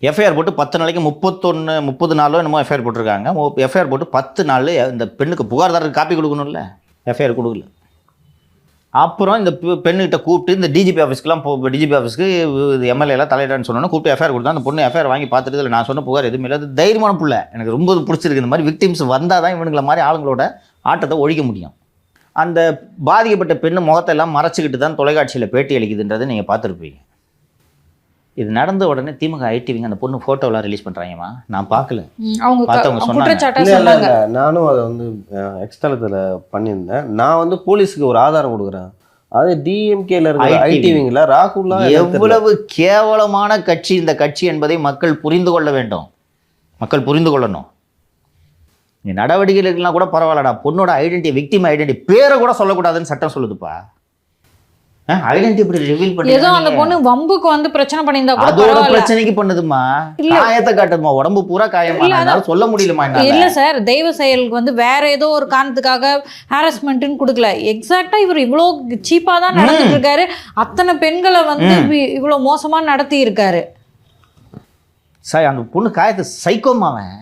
FIR போட்டு 10 நாளைக்கு 30 நாளோ என்னமோ எஃப்ஐஆர் போட்டிருக்காங்க. எஃப்ஐஆர் போட்டு 10 நாள் இந்த பெண்ணுக்கு புகார்தாரருக்கு காப்பி கொடுக்கணும்ல, எஃப்ஐஆர் கொடுக்கல. அப்புறம் இந்த பெண்ணுகிட்ட கூப்பிட்டு இந்த டிஜிபி ஆஃபீஸ்க்குலாம் டிஜிபி ஆஃபீஸ்க்கு எம்எல்ஏலாம் தலையிடான்னு சொன்னோன்னு கூப்பிட்டு எஃப்ஐஆர் கொடுத்தா அந்த பொண்ணு எஃப்ஐஆர் வாங்கி பார்த்துட்டு இல்லை நான் சொன்ன புகார் எதுவுமே இல்லை. அது தைரியமான பிள்ளை, எனக்கு ரொம்ப பிடிச்சிருக்கு. இந்த மாதிரி விக்டிம்ஸ் வந்தால் தான் இவனுங்களை மாதிரி ஆளுங்களோட ஆட்டத்தை ஒழிக்க முடியும். அந்த பாதிக்கப்பட்ட பெண்ணு முகத்தை எல்லாம் மறைச்சிக்கிட்டு தான் தொலைக்காட்சியில் பேட்டி அளிக்குதுன்றதை நீங்கள் பார்த்துருப்பீங்க. இது நடந்த உடனே திமுக ஐடிவிங்க அந்த பொண்ணு ஃபோட்டோலாம் ரிலீஸ் பண்ணுறாங்கம்மா, நான் பார்க்கல. பார்த்தவங்க சொன்னாங்க. நானும் அதை வந்து எக்ஸ்தலத்தில் பண்ணியிருந்தேன். நான் வந்து போலீஸுக்கு ஒரு ஆதாரம் கொடுக்குறேன். அது டிஎம்கேல இருக்கிற ஐடிவிங்களா ராகுல்லாம் எவ்வளவு கேவலமான கட்சி இந்த கட்சி என்பதை மக்கள் புரிந்து கொள்ள வேண்டும். மக்கள் புரிந்து கொள்ளணும். நீ நடவடிக்கைகளுக்கெல்லாம் கூட பரவாயில்லடா, பொண்ணோட ஐடென்டி விக்டிம் ஐடென்டி பேரை கூட சொல்லக்கூடாதுன்னு சட்டம் சொல்லுதுப்பா. ஐடென்டி இப்படி ரிவீல் பண்ணி ஏதோ அந்த பொண்ணு வம்புக்கு வந்து பிரச்சனை பண்ணியிருந்தா கூட அதோட பிரச்சனைக்கு பண்ணுதுமா, காயத்தை காட்டுதுமா, உடம்பு பூரா காயமா, சொல்ல முடியலமா. இல்ல சார், தெய்வ செயலுக்கு வந்து வேற ஏதோ ஒரு காரணத்துக்காக ஹாரஸ்மெண்ட்னு கொடுக்கல. எக்ஸாக்டா இவர் இவ்வளோ சீப்பா தான் நடந்துட்டு இருக்காரு. அத்தனை பெண்களை வந்து இவ்வளோ மோசமா நடத்தி இருக்காரு சார். அந்த பொண்ணு காயத்தை சைக்கோமாவன்